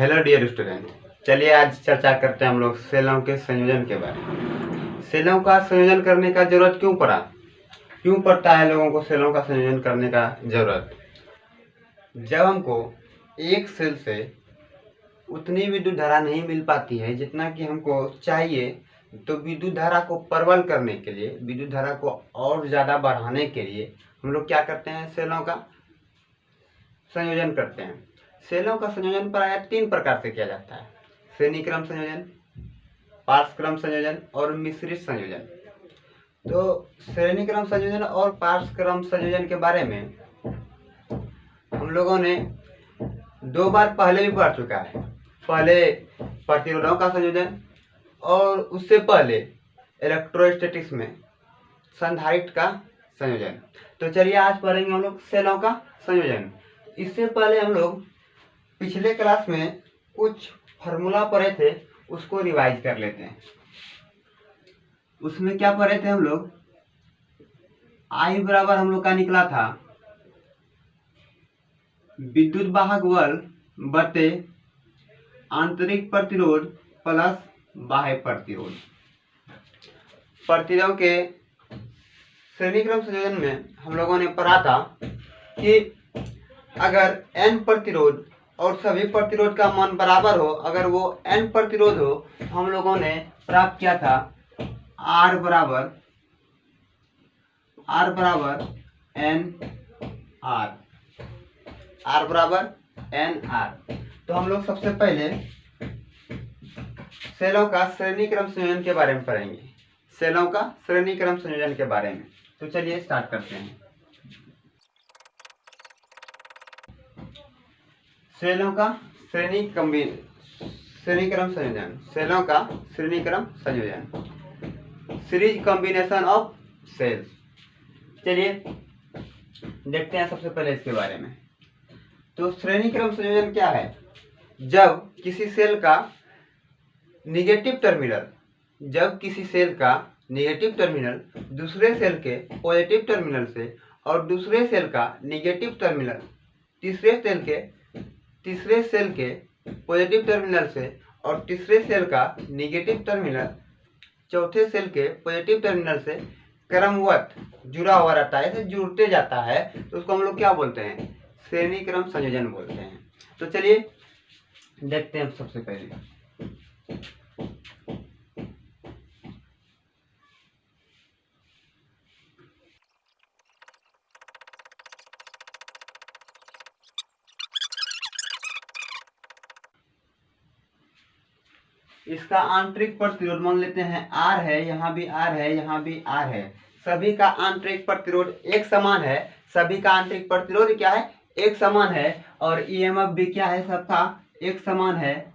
Hello dear student, चलिए आज चर्चा करते हैं हम लोग सेलों के संयोजन के बारे में। सेलों का संयोजन करने का जरूरत क्यों पड़ा, क्यों पड़ता है लोगों को सेलों का संयोजन करने का जरूरत। जब हमको एक सेल से उतनी विद्युत धारा नहीं मिल पाती है जितना कि हमको चाहिए, तो विद्युत धारा को प्रबल करने के लिए, विद्युत धारा को और ज़्यादा बढ़ाने के लिए हम लोग क्या करते हैं, सेलों का संयोजन करते हैं। सेलों का संयोजन प्रायः 3 प्रकार से किया जाता है: श्रेणी क्रम संयोजन, पार्श्व क्रम संयोजन और मिश्रित संयोजन। तो श्रेणी क्रम संयोजन और पार्श्व क्रम संयोजन के बारे में हम लोगों ने 2 बार पहले भी पढ़ चुका है। पहले प्रतिरोधों का संयोजन और उससे पहले इलेक्ट्रोस्टैटिक्स में संधारित्र का संयोजन। तो चलिए आज पढ़ेंगे हम लोग सेलों का संयोजन। इससे पहले हम लोग पिछले क्लास में कुछ फार्मूला पढ़े थे, उसको रिवाइज कर लेते हैं। उसमें क्या पढ़े थे हम लोग, आई बराबर हम लोग का निकला था विद्युत वाहक बल बटे आंतरिक प्रतिरोध प्लस बाह्य प्रतिरोध। प्रतिरोध के श्रेणी क्रम संयोजन में हम लोगों ने पढ़ा था कि अगर n प्रतिरोध और सभी प्रतिरोध का मान बराबर हो, अगर वो n प्रतिरोध हो, तो हम लोगों ने प्राप्त किया था R बराबर n R। तो हम लोग सबसे पहले सेलों का श्रेणी क्रम संयोजन के बारे में पढ़ेंगे, सेलों का श्रेणी क्रम संयोजन के बारे में। तो चलिए स्टार्ट करते हैं। सेलों का श्रेणी क्रम संयोजन, सेलों का श्रेणी क्रम संयोजन, सीरीज कॉम्बिनेशन ऑफ सेल्स। चलिए देखते हैं सबसे पहले इसके बारे में। तो श्रेणी क्रम संयोजन क्या है? जब किसी सेल का निगेटिव टर्मिनल दूसरे सेल के पॉजिटिव टर्मिनल से और दूसरे सेल का निगेटिव टर्मिनल तीसरे सेल के पॉजिटिव टर्मिनल से और तीसरे सेल का निगेटिव टर्मिनल चौथे सेल के पॉजिटिव टर्मिनल से क्रमवत जुड़ा हुआ रहता है, ऐसे जुड़ते जाता है, तो उसको हम लोग क्या बोलते हैं, श्रेणी क्रम संयोजन बोलते हैं। तो चलिए देखते हैं सबसे पहले। इसका आंतरिक प्रतिरोध मान लेते हैं R है, यहाँ भी R है, यहाँ भी R है। सभी का आंतरिक प्रतिरोध एक समान है, सभी का आंतरिक प्रतिरोध क्या है, एक समान है। और EMF भी क्या है, सबका एक समान है,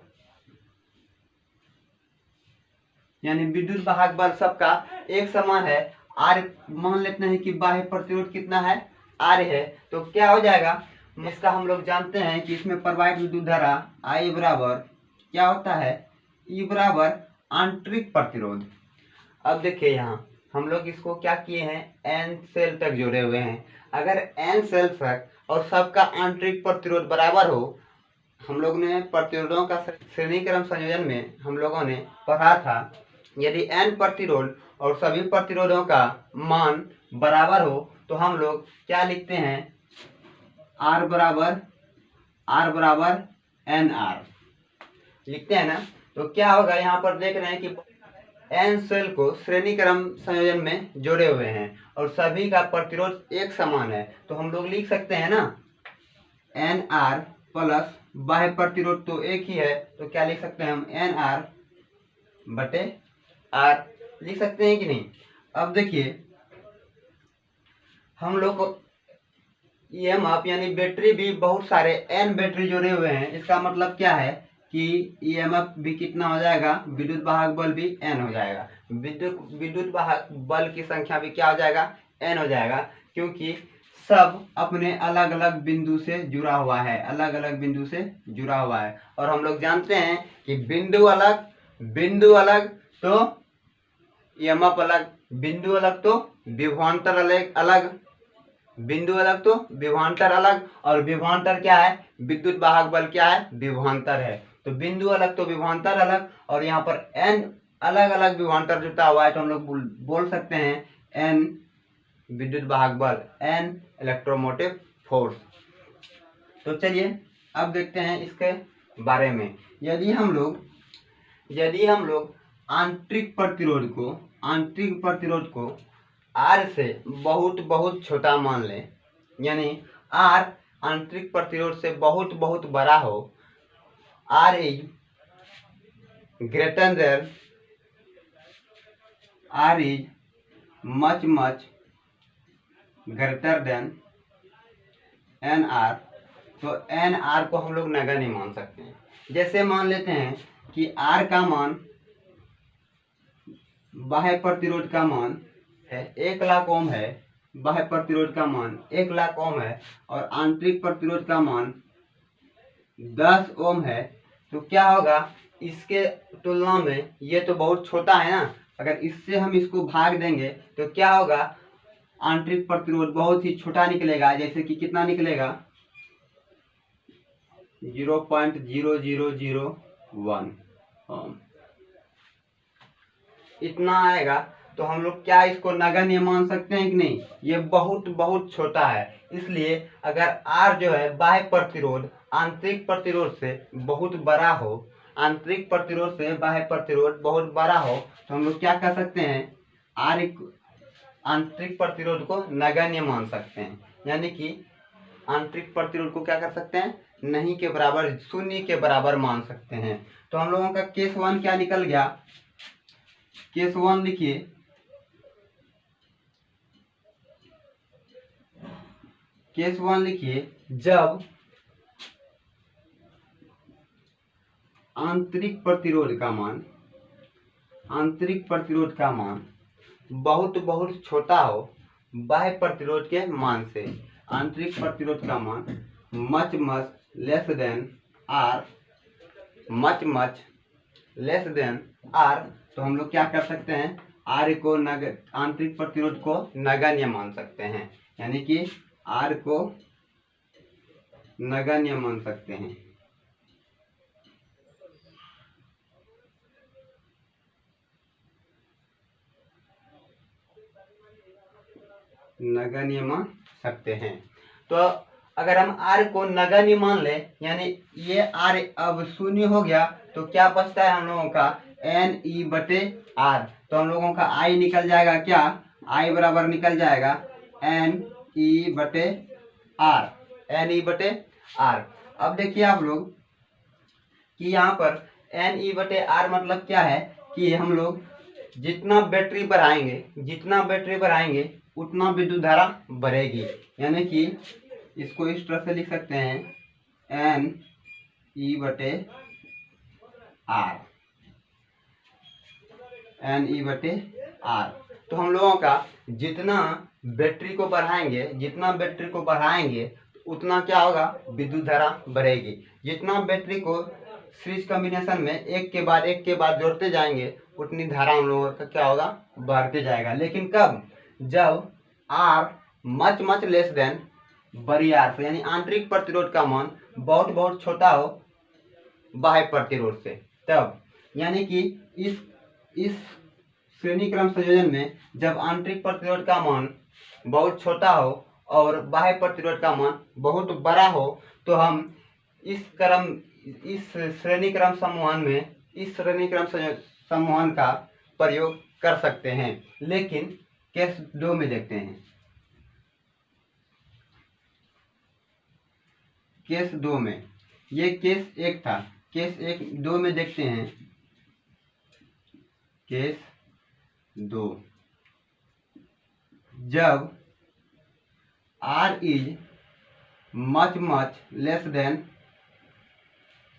यानी विद्युत वाहक बल सबका एक समान है। R मान लेते हैं कि बाह्य प्रतिरोध कितना है, R है। तो क्या हो जाएगा, इसका हम लोग जानते हैं कि इसमें प्रवाहित विद्युत धारा I बराबर क्या होता है, E बराबर आंतरिक प्रतिरोध। अब देखिए यहाँ हम लोग इसको क्या किए हैं, N सेल तक जोड़े हुए हैं। अगर N सेल तक और सबका आंतरिक प्रतिरोध बराबर हो, हम लोग ने प्रतिरोधों का श्रेणी क्रम संयोजन में हम लोगों ने पढ़ा था, यदि N प्रतिरोध और सभी प्रतिरोधों का मान बराबर हो तो हम लोग क्या लिखते हैं, R बराबर NR लिखते हैं ना। तो क्या होगा, यहाँ पर देख रहे हैं कि N सेल को श्रेणी क्रम संयोजन में जोड़े हुए हैं और सभी का प्रतिरोध एक समान है, तो हम लोग लिख सकते हैं ना, NR प्लस बाह्य प्रतिरोध तो एक ही है, तो क्या लिख सकते हैं हम, NR बटे R लिख सकते हैं कि नहीं। अब देखिए हम लोग को EMF यानी बैटरी भी बहुत सारे N बैटरी जोड़े हुए हैं। इसका मतलब क्या है कि EMF भी कितना हो जाएगा, विद्युत वाहक बल भी N हो जाएगा। विद्युत वाहक बल की संख्या भी क्या हो जाएगा, N हो जाएगा, क्योंकि सब अपने अलग अलग बिंदु से जुड़ा हुआ है, अलग अलग बिंदु से जुड़ा हुआ है। और हम लोग जानते हैं कि बिंदु अलग तो EMF अलग, बिंदु अलग तो विभवांतर अलग, बिंदु अलग तो विभवांतर अलग, और विभवांतर क्या है, विद्युत वाहक बल क्या है, विभवांतर है। तो बिंदु अलग तो विभवांतर अलग, और यहाँ पर n अलग अलग विभवांतर जुटा हुआ है, तो हम लोग बोल सकते हैं n विद्युत वाहक बल, n इलेक्ट्रोमोटिव फोर्स। तो चलिए अब देखते हैं इसके बारे में। यदि हम लोग आंतरिक प्रतिरोध को R से बहुत बहुत छोटा मान लें, यानी R आंतरिक प्रतिरोध से बहुत बहुत बड़ा हो, R is greater than, R is much greater than NR, तो NR को हम लोग नगण्य मान सकते हैं। जैसे मान लेते हैं कि R का मान, बाह्य प्रतिरोध का मान है 1,00,000 ओम है, बाह्य प्रतिरोध का मान 1,00,000 ओम है, और आंतरिक प्रतिरोध का मान 10 ओम है, तो क्या होगा, इसके तुलना में ये तो बहुत छोटा है ना, अगर इससे हम इसको भाग देंगे तो क्या होगा, आंतरिक प्रतिरोध बहुत ही छोटा निकलेगा। जैसे कि कितना निकलेगा, 0.0001 ओम इतना आएगा। तो हम लोग क्या इसको नगण्य मान सकते हैं कि नहीं, ये बहुत बहुत छोटा है। इसलिए अगर R जो है बाह्य प्रतिरोध आंतरिक प्रतिरोध से बहुत बड़ा हो, आंतरिक प्रतिरोध से बाह्य प्रतिरोध बहुत बड़ा हो, तो हम लोग क्या कर सकते हैं, आंतरिक प्रतिरोध को नगण्य मान सकते हैं। यानी कि आंतरिक प्रतिरोध को क्या कर सकते हैं, नहीं के बराबर, शून्य के बराबर मान सकते हैं। तो हम लोगों का केस 1 क्या निकल गया, केस 1 लिखिए, केस 1 लिखिए, जब आंतरिक प्रतिरोध का मान बहुत बहुत छोटा हो बाह्य प्रतिरोध के मान से, आंतरिक प्रतिरोध का मान much less than R, much less than R, तो हम लोग क्या कर सकते हैं, R को आंतरिक प्रतिरोध को नगण्य मान सकते हैं। यानी कि R को नगण्य मान सकते हैं। नगण्य मान सकते हैं। तो अगर हम R को नगण्य मान ले, यानी ये R अब शून्य हो गया, तो क्या बचता है हम लोगों का, NE/R। तो हम लोगों का I निकल जाएगा, क्या, I बराबर निकल जाएगा NE/R, NE/R। अब देखिए आप लोग कि यहाँ पर NE/R मतलब क्या है, कि हम लोग जितना बैटरी बढ़ाएंगे उतना विद्युत धारा बढ़ेगी। यानी कि इसको इस तरह से लिख सकते हैं, NE/R। तो हम लोगों का जितना बैटरी को बढ़ाएंगे उतना क्या होगा, विद्युत धारा बढ़ेगी। जितना बैटरी को सीरीज कॉम्बिनेशन में एक के बाद जोड़ते जाएंगे, उतनी धारा हम लोगों का क्या होगा, बढ़ते जाएगा। लेकिन कब, जब R मच लेस देन बड़ी R से, यानी आंतरिक प्रतिरोध का मान बहुत बहुत छोटा हो बाह्य प्रतिरोध से, तब। यानी कि इस श्रेणी क्रम संयोजन में जब आंतरिक प्रतिरोध का मान बहुत छोटा हो और बाह्य प्रतिरोध का मान बहुत बड़ा हो, तो हम इस श्रेणी क्रम समूहन का प्रयोग कर सकते हैं। लेकिन केस 2 में देखते हैं, केस 2 में, ये केस 1 था, केस 2 में देखते हैं, केस 2, जब R is much less than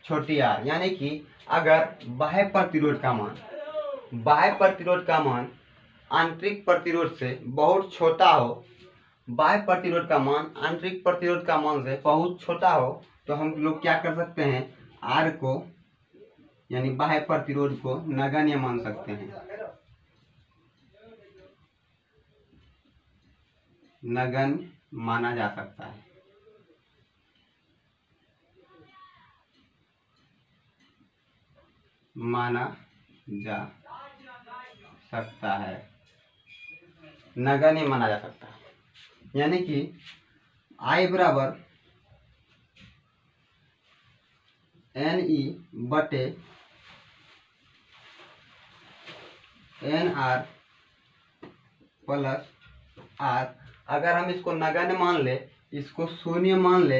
छोटी r, यानी कि अगर बाह्य प्रतिरोध का मान आंतरिक प्रतिरोध से बहुत छोटा हो, बाह्य प्रतिरोध का मान आंतरिक प्रतिरोध का मान से बहुत छोटा हो, तो हम लोग क्या कर सकते हैं, R को यानी बाह्य प्रतिरोध को नगण्य मान सकते हैं, नगण्य माना जा सकता है। माना जा सकता है, नगण्य माना जा सकता है। यानी कि I बराबर NE बटे NR प्लस R। अगर हम इसको नगण्य मान ले, इसको शून्य मान ले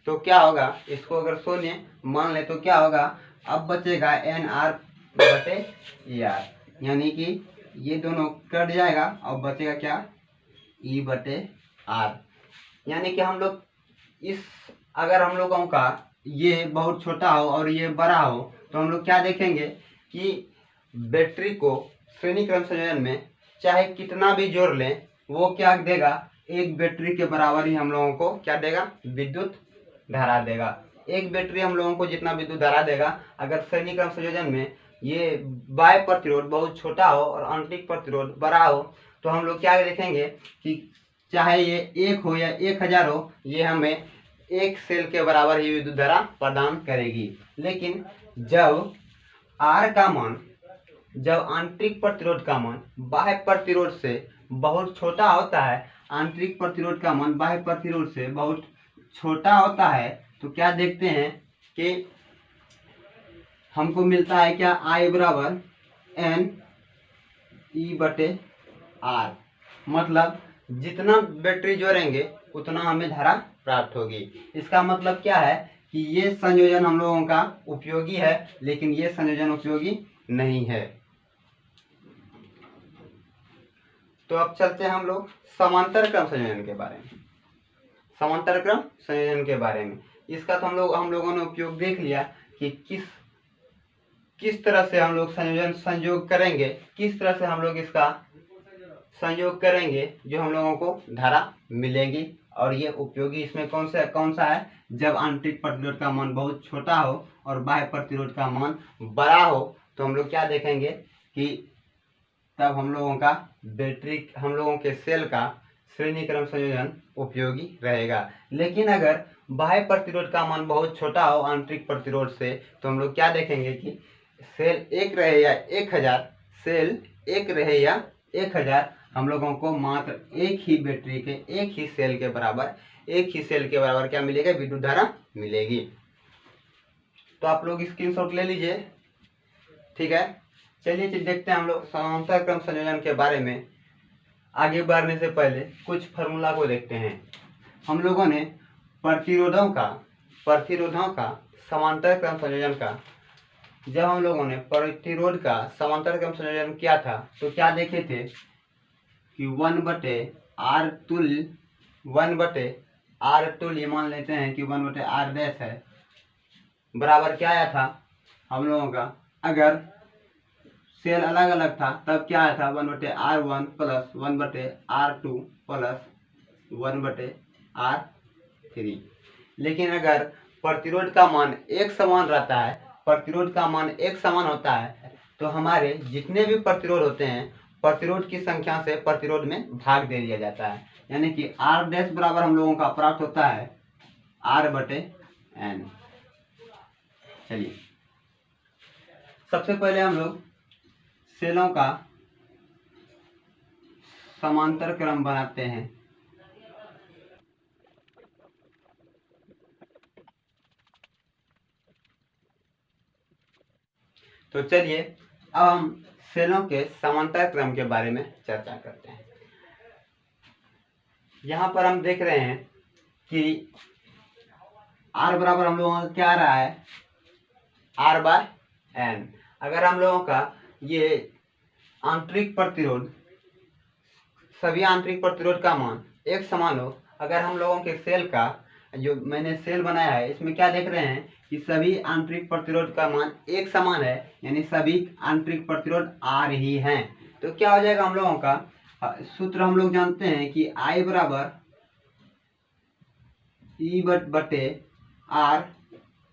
तो क्या होगा, इसको अगर शून्य मान ले तो क्या होगा, अब बचेगा NR बटे ER, यानी कि ये दोनों कट जाएगा और बचेगा क्या, E बटे R। यानी कि हम लोग इस, अगर हम लोगों का ये बहुत छोटा हो और ये बड़ा हो तो हम लोग क्या देखेंगे कि बैटरी को श्रेणी क्रम संयोजन में चाहे कितना भी जोड़ लें वो क्या देगा, एक बैटरी के बराबर ही हम लोगों को क्या देगा, विद्युत धारा देगा। एक बैटरी हम लोगों को जितना विद्युत धारा देगा, अगर श्रेणी क्रम संयोजन में ये बाह्य प्रतिरोध बहुत छोटा हो और आंतरिक प्रतिरोध बड़ा हो तो हम लोग क्या देखेंगे कि चाहे ये 1 हो या 1000 हो, ये हमें एक सेल के बराबर ही विद्युत धारा प्रदान करेगी। लेकिन जब R का मान, जब आंतरिक प्रतिरोध का मान बाह्य प्रतिरोध से बहुत छोटा होता है, आंतरिक प्रतिरोध का मान बाह्य प्रतिरोध से बहुत छोटा होता है, तो क्या देखते हैं कि हमको मिलता है क्या, I बराबर NE बटे R। मतलब जितना बैटरी जोड़ेंगे उतना हमें धारा प्राप्त होगी। इसका मतलब क्या है कि ये संयोजन हम लोगों का उपयोगी है, लेकिन ये संयोजन उपयोगी नहीं है। तो अब चलते हैं हम लोग समांतर क्रम संयोजन के बारे में। समांतर क्रम संयोजन के बारे में इसका तो हम लोगों ने उपयोग देख लिया कि किस तरह से हम लोग संयोग करेंगे, किस तरह से हम लोग इसका संयोग करेंगे जो हम लोगों को धारा मिलेगी। और ये उपयोगी इसमें कौन सा है, जब आंतरिक प्रतिरोध का मान बहुत छोटा हो और बाह्य प्रतिरोध का मान बड़ा हो तो हम लोग क्या देखेंगे कि तब हम लोगों का बैटरी, हम लोगों के सेल का श्रेणी क्रम संयोजन उपयोगी रहेगा। लेकिन अगर बाह्य प्रतिरोध का मान बहुत छोटा हो आंतरिक प्रतिरोध से तो हम लोग क्या देखेंगे कि सेल 1 रहे या 1000, सेल 1 रहे या 1000, हम लोगों को मात्र एक ही बैटरी के, एक ही सेल के बराबर क्या मिलेगा, विद्युत धारा मिलेगी। तो आप लोग स्क्रीनशॉट ले लीजिए, ठीक है। चलिए देखते हैं हम लोग समांतर क्रम संयोजन के बारे में। आगे बढ़ने से पहले कुछ फार्मूला को देखते हैं। हम लोगों ने प्रतिरोधों का समांतर क्रम संयोजन का, जब हम लोगों ने प्रतिरोध का समांतर क्रम संयोजन किया था तो क्या देखे थे कि 1 बटे R तुल्य मान लेते हैं कि 1 बटे R डैश है, बराबर क्या आया था हम लोगों का, अगर सेल अलग अलग था तब क्या आया था, 1 बटे R1 प्लस 1 बटे R2 प्लस 1 बटे R3। लेकिन अगर प्रतिरोध का मान एक समान रहता है, प्रतिरोध का मान एक समान होता है तो हमारे जितने भी प्रतिरोध होते हैं, प्रतिरोध की संख्या से प्रतिरोध में भाग दे दिया जाता है। यानी कि R डैश बराबर हम लोगों का प्राप्त होता है R बटे N। चलिए सबसे पहले हम लोग सेलों का समांतर क्रम बनाते हैं। तो चलिए अब हम सेलों के समांतर क्रम के बारे में चर्चा करते हैं। यहाँ पर हम देख रहे हैं कि R बराबर हम लोगों का क्या आ रहा है, R बाय N। अगर हम लोगों का ये आंतरिक प्रतिरोध, सभी आंतरिक प्रतिरोध का मान एक समान हो, अगर हम लोगों के सेल का, जो मैंने सेल बनाया है इसमें क्या देख रहे हैं कि सभी आंतरिक प्रतिरोध का मान एक समान है, यानी सभी आंतरिक प्रतिरोध R ही हैं, तो क्या हो जाएगा हम लोगों का सूत्र हम लोग जानते हैं कि I बराबर E बटे R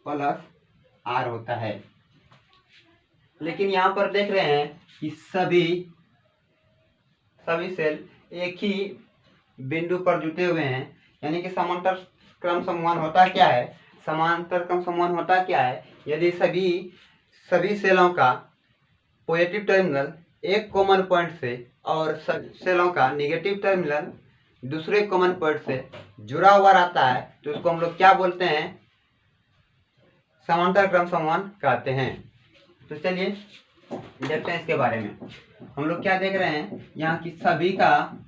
प्लस R होता है। लेकिन यहाँ पर देख रहे हैं कि सभी सेल एक ही बिंदु पर जुटे हुए हैं, यानी कि समांतर क्रम समूहन होता क्या है, समांतर क्रम समूहन होता क्या है, यदि सभी सभी सेलों का पॉजिटिव टर्मिनल एक कॉमन पॉइंट से और सेलों का निगेटिव टर्मिनल दूसरे कॉमन पॉइंट से जुड़ा हुआ रहता है तो उसको हम लोग क्या बोलते हैं, समांतर क्रम संवहन कहते हैं। तो चलिए देखते हैं इसके बारे में। हम लोग क्या देख रहे हैं यहाँ की सभी का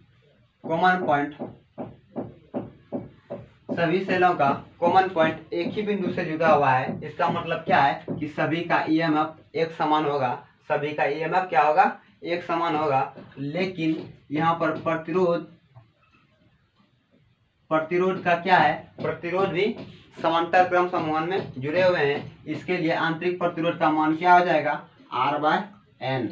कॉमन पॉइंट, सभी सेलों का कॉमन पॉइंट एक ही बिंदु से जुड़ा हुआ है। इसका मतलब क्या है कि सभी का ईएमएफ एक समान होगा, सभी का ईएमएफ क्या होगा, एक समान होगा। लेकिन यहाँ पर प्रतिरोध का क्या है, प्रतिरोध भी समांतर क्रम संवहन में जुड़े हुए हैं। इसके लिए आंतरिक प्रतिरोध का मान क्या हो जाएगा, R/N।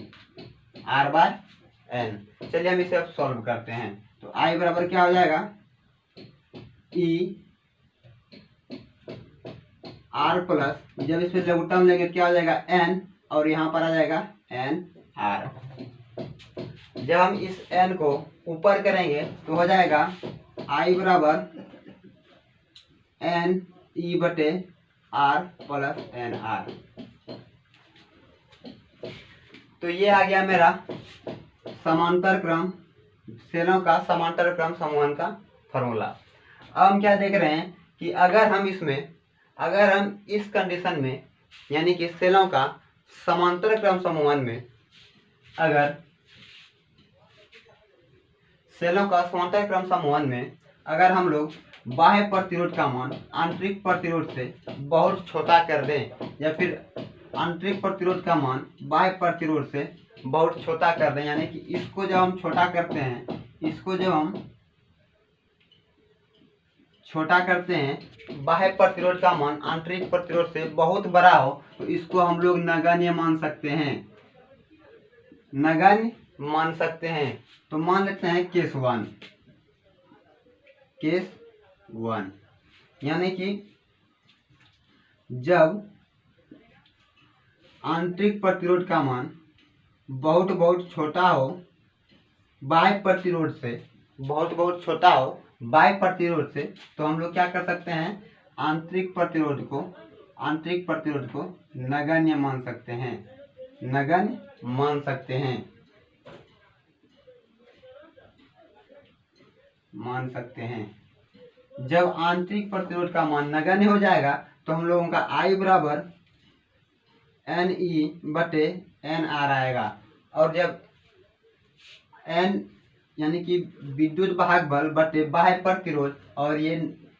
चलिए हम इसे अब सॉल्व करते हैं। तो I बराबर क्या हो जाएगा, E R प्लस, जब इसमें लघुत्तम लेंगे क्या हो जाएगा N, और यहाँ पर आ जाएगा NR। जब हम इस N को ऊपर करेंगे तो हो जाएगा I बराबर NE/R प्लस NR। तो ये आ गया मेरा समांतर क्रम, सेलों का समांतर क्रम संवहन का फॉर्मूला। अब हम क्या देख रहे हैं कि अगर हम इस कंडीशन में, यानी कि सेलों का समांतर क्रम संवहन में, अगर सेलों का समांतर क्रम संवहन में अगर हम लोग बाह्य प्रतिरोध का मान आंतरिक प्रतिरोध से बहुत छोटा कर दें, या फिर आंतरिक प्रतिरोध का मान बाह्य प्रतिरोध से बहुत छोटा कर दें, यानी कि इसको जब हम छोटा करते हैं, इसको जब हम छोटा करते हैं, बाह्य प्रतिरोध का मान आंतरिक प्रतिरोध से बहुत बड़ा हो, तो इसको हम लोग नगण्य मान सकते हैं, नगण्य मान सकते हैं। तो मान लेते हैं केस 1, यानी कि जब आंतरिक प्रतिरोध का मान बहुत छोटा हो, बाह्य प्रतिरोध से बहुत छोटा हो, बाह्य प्रतिरोध से, तो हम लोग क्या कर सकते हैं, आंतरिक प्रतिरोध को नगण्य मान सकते हैं, नगण्य मान सकते हैं। जब आंतरिक प्रतिरोध का मान नगण्य हो जाएगा तो हम लोगों का I बराबर NE/NR आएगा, और जब N यानी कि विद्युत वाहक बल बटे बाह्य प्रतिरोध, और ये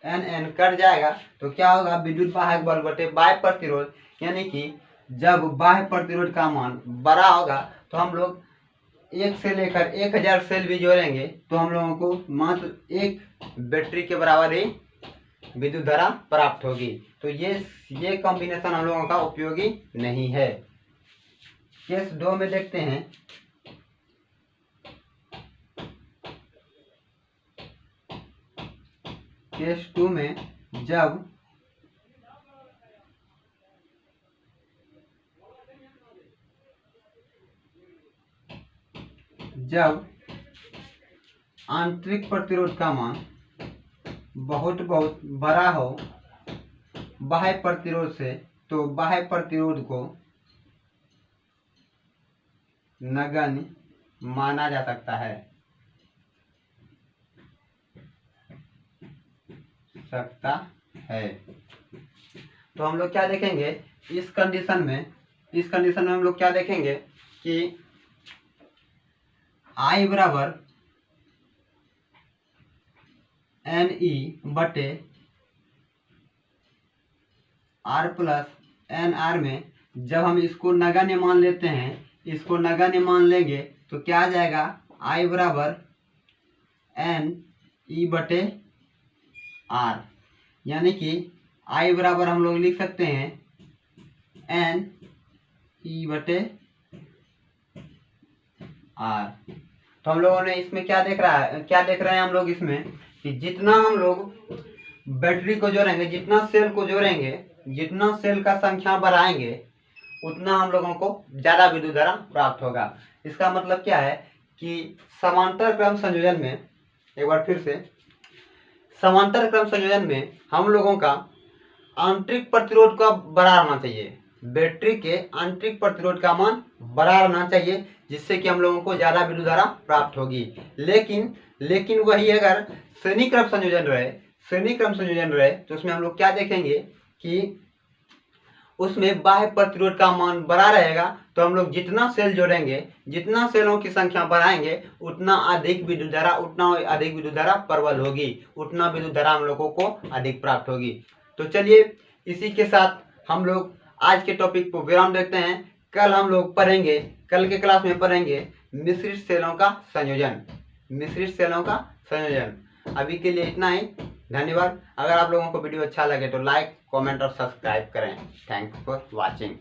NN कट जाएगा तो क्या होगा, विद्युत वाहक बल बटे बाह्य प्रतिरोध, यानी कि जब बाह्य प्रतिरोध का मान बड़ा होगा तो हम लोग 1 से लेकर 1000 सेल भी जोड़ेंगे तो हम लोगों को मात्र एक बैटरी के बराबर ही विद्युत धारा प्राप्त होगी। तो ये कॉम्बिनेशन हम लोगों का उपयोगी नहीं है। केस 2 में देखते हैं। केस 2 में जब आंतरिक प्रतिरोध का मान बहुत बड़ा हो बाह्य प्रतिरोध से, तो बाह्य प्रतिरोध को नगण्य माना जा सकता है, तो हम लोग क्या देखेंगे इस कंडीशन में हम लोग क्या देखेंगे कि I बराबर NE/R प्लस NR में जब हम इसको नगण्य मान लेते हैं, इसको नगण्य मान लेंगे तो क्या आ जाएगा, I बराबर NE/R, यानी कि I बराबर हम लोग लिख सकते हैं NE/R। तो हम लोगों ने इसमें क्या देख रहे हैं हम लोग इसमें कि जितना हम लोग बैटरी को जोड़ेंगे, जितना सेल को जोड़ेंगे, जितना सेल का संख्या बढ़ाएंगे, उतना हम लोगों को ज्यादा विद्युत धारा प्राप्त होगा। इसका मतलब क्या है कि समांतर क्रम संयोजन में, एक बार फिर से, समांतर क्रम संयोजन में हम लोगों का आंतरिक प्रतिरोध का बढ़ा रहना चाहिए, बैटरी के आंतरिक प्रतिरोध का मान बड़ा रहना चाहिए, जिससे कि हम लोगों को ज्यादा विद्युत धारा प्राप्त होगी। लेकिन वही अगर श्रेणी क्रम संयोजन रहे तो उसमें हम लोग क्या देखेंगे कि उसमें बाह्य प्रतिरोध का मान बड़ा रहेगा, तो हम लोग जितना सेल जोड़ेंगे, जितना सेलों की संख्या बढ़ाएंगे, उतना अधिक विद्युत धारा प्रबल होगी, उतना विद्युत धारा हम लोगों को अधिक प्राप्त होगी। तो चलिए इसी के साथ हम लोग आज के टॉपिक को विराम देते हैं। कल के क्लास में पढ़ेंगे मिश्रित सेलों का संयोजन। अभी के लिए इतना ही, धन्यवाद। अगर आप लोगों को वीडियो अच्छा लगे तो लाइक, कमेंट और सब्सक्राइब करें। Thanks for watching.